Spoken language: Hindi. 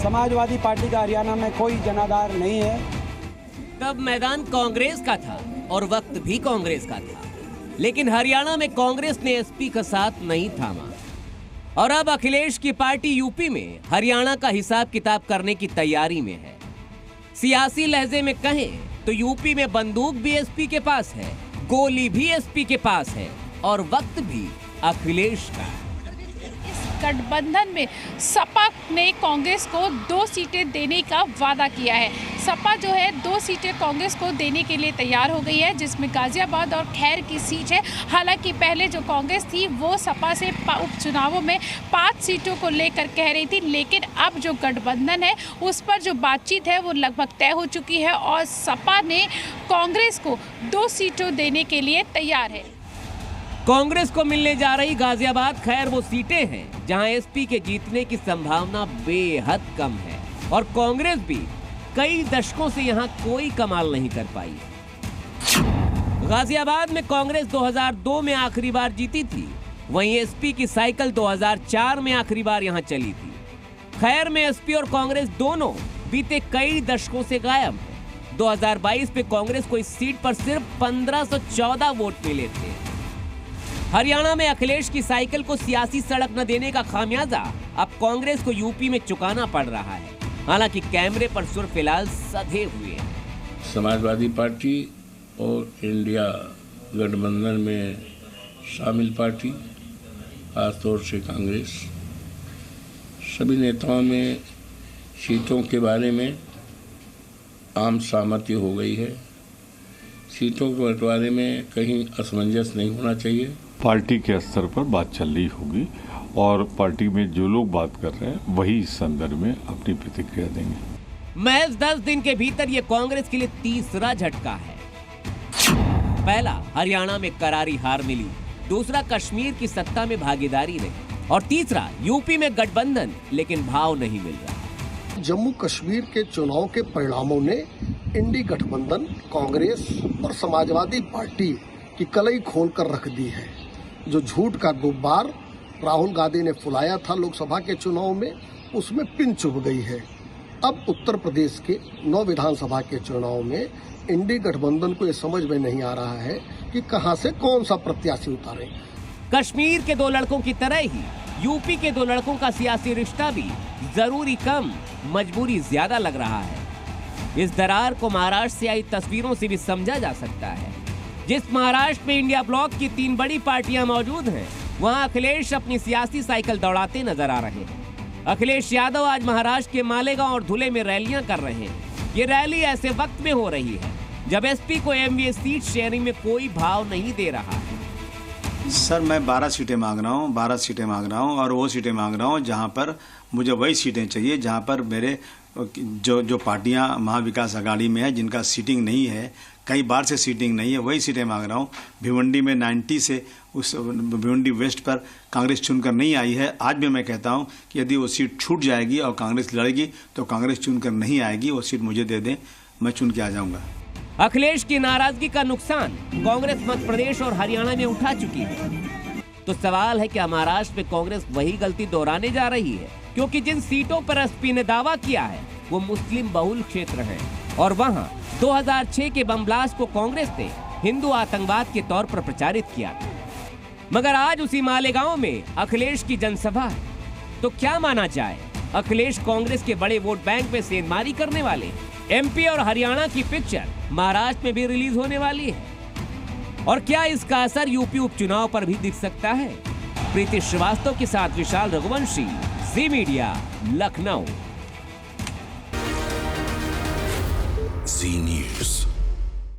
समाजवादी पार्टी का हरियाणा में कोई जनाधार नहीं है। तब मैदान कांग्रेस का था और वक्त भी कांग्रेस का था, लेकिन हरियाणा में कांग्रेस ने एसपी का साथ नहीं थामा और अब अखिलेश की पार्टी यूपी में हरियाणा का हिसाब किताब करने की तैयारी में है। सियासी लहजे में कहें तो यूपी में बंदूक भी एसपी के पास है, गोली भी एसपी के पास है और वक्त भी अखिलेश का। गठबंधन में सपा ने कांग्रेस को 2 सीटें देने का वादा किया है। सपा जो है 2 सीटें कांग्रेस को देने के लिए तैयार हो गई है, जिसमें गाजियाबाद और खैर की सीट है। हालांकि पहले जो कांग्रेस थी वो सपा से उपचुनावों में 5 सीटों को लेकर कह रही थी, लेकिन अब जो गठबंधन है उस पर जो बातचीत है वो लगभग तय हो चुकी है और सपा ने कांग्रेस को 2 सीटों देने के लिए तैयार है। कांग्रेस को मिलने जा रही गाजियाबाद खैर वो सीटें हैं जहां एसपी के जीतने की संभावना बेहद कम है और कांग्रेस भी कई दशकों से यहां कोई कमाल नहीं कर पाई। गाजियाबाद में कांग्रेस 2002 में आखिरी बार जीती थी, वहीं एसपी की साइकिल 2004 में आखिरी बार यहां चली थी। खैर में एसपी और कांग्रेस दोनों बीते कई दशकों से गायब है। 2022 में कांग्रेस को इस सीट पर सिर्फ 1514 वोट मिले थे। हरियाणा में अखिलेश की साइकिल को सियासी सड़क न देने का खामियाजा अब कांग्रेस को यूपी में चुकाना पड़ रहा है। हालांकि कैमरे पर सुर फिलहाल सधे हुए हैं। समाजवादी पार्टी और इंडिया गठबंधन में शामिल पार्टी, खासतौर से कांग्रेस, सभी नेताओं में सीटों के बारे में आम सहमति हो गई है। सीटों के बंटवारे में कहीं असमंजस नहीं होना चाहिए। पार्टी के स्तर पर बात चल रही होगी और पार्टी में जो लोग बात कर रहे हैं वही इस संदर्भ में अपनी प्रतिक्रिया देंगे। महज 10 दिन के भीतर ये कांग्रेस के लिए तीसरा झटका है। पहला, हरियाणा में करारी हार मिली, दूसरा, कश्मीर की सत्ता में भागीदारी रही और तीसरा, यूपी में गठबंधन लेकिन भाव नहीं मिल रहा। जम्मू कश्मीर के चुनाव के परिणामों ने इंडी गठबंधन, कांग्रेस और समाजवादी पार्टी की कलई खोल कर रख दी है। जो झूठ का गुब्बार राहुल गांधी ने फुलाया था लोकसभा के चुनाव में, उसमें पिन चुभ गई है। अब उत्तर प्रदेश के 9 विधानसभा के चुनाव में इंडी गठबंधन को ये समझ में नहीं आ रहा है कि कहां से कौन सा प्रत्याशी उतारे। कश्मीर के 2 लड़कों की तरह ही यूपी के 2 लड़कों का सियासी रिश्ता भी जरूरी कम, मजबूरी ज्यादा लग रहा है। इस दरार को महाराष्ट्र से आई तस्वीरों से भी समझा जा सकता है। जिस महाराष्ट्र में इंडिया ब्लॉक की 3 बड़ी पार्टियां मौजूद हैं, वहां अखिलेश अपनी सियासी साइकिल दौड़ाते नजर आ रहे हैं। अखिलेश यादव आज महाराष्ट्र के मालेगांव और धुले में रैलियां कर रहे हैं। ये रैली ऐसे वक्त में हो रही है जब एसपी को एमवीए सीट शेयरिंग में कोई भाव नहीं दे रहा है। सर, मैं 12 सीटें मांग रहा हूँ, 12 सीटें मांग रहा हूँ और वो सीटें मांग रहा हूँ जहाँ पर मुझे वही सीटें चाहिए जहाँ पर मेरे जो पार्टियां महाविकास अघाड़ी में है, जिनका सीटिंग नहीं है, कई बार से सीटिंग नहीं है, वही सीटें मांग रहा हूँ। भिवंडी में 90 से उस भिवंडी वेस्ट पर कांग्रेस चुनकर नहीं आई है। आज भी मैं कहता हूँ कि यदि वो सीट छूट जाएगी और कांग्रेस लड़ेगी तो कांग्रेस चुनकर नहीं आएगी, वो सीट मुझे दे दें, मैं चुन के आ जाऊँगा। अखिलेश की नाराजगी का नुकसान कांग्रेस मध्य प्रदेश और हरियाणा में उठा चुकी है। तो सवाल है कि महाराष्ट्र में कांग्रेस वही गलती दोहराने जा रही है, क्योंकि जिन सीटों पर एसपी ने दावा किया है वो मुस्लिम बहुल क्षेत्र है और वहां 2006 के बम ब्लास्ट को कांग्रेस ने हिंदू आतंकवाद के तौर पर प्रचारित किया था। मगर आज उसी मालेगांव में अखिलेश की जनसभा है। तो क्या माना जाए, अखिलेश कांग्रेस के बड़े वोट बैंक में सेंधमारी करने वाले? एमपी और हरियाणा की पिक्चर महाराष्ट्र में भी रिलीज होने वाली है और क्या इसका असर यूपी उपचुनाव पर भी दिख सकता है? प्रीति श्रीवास्तव के साथ विशाल रघुवंशी, जी मीडिया, लखनऊ। जी न्यूज़।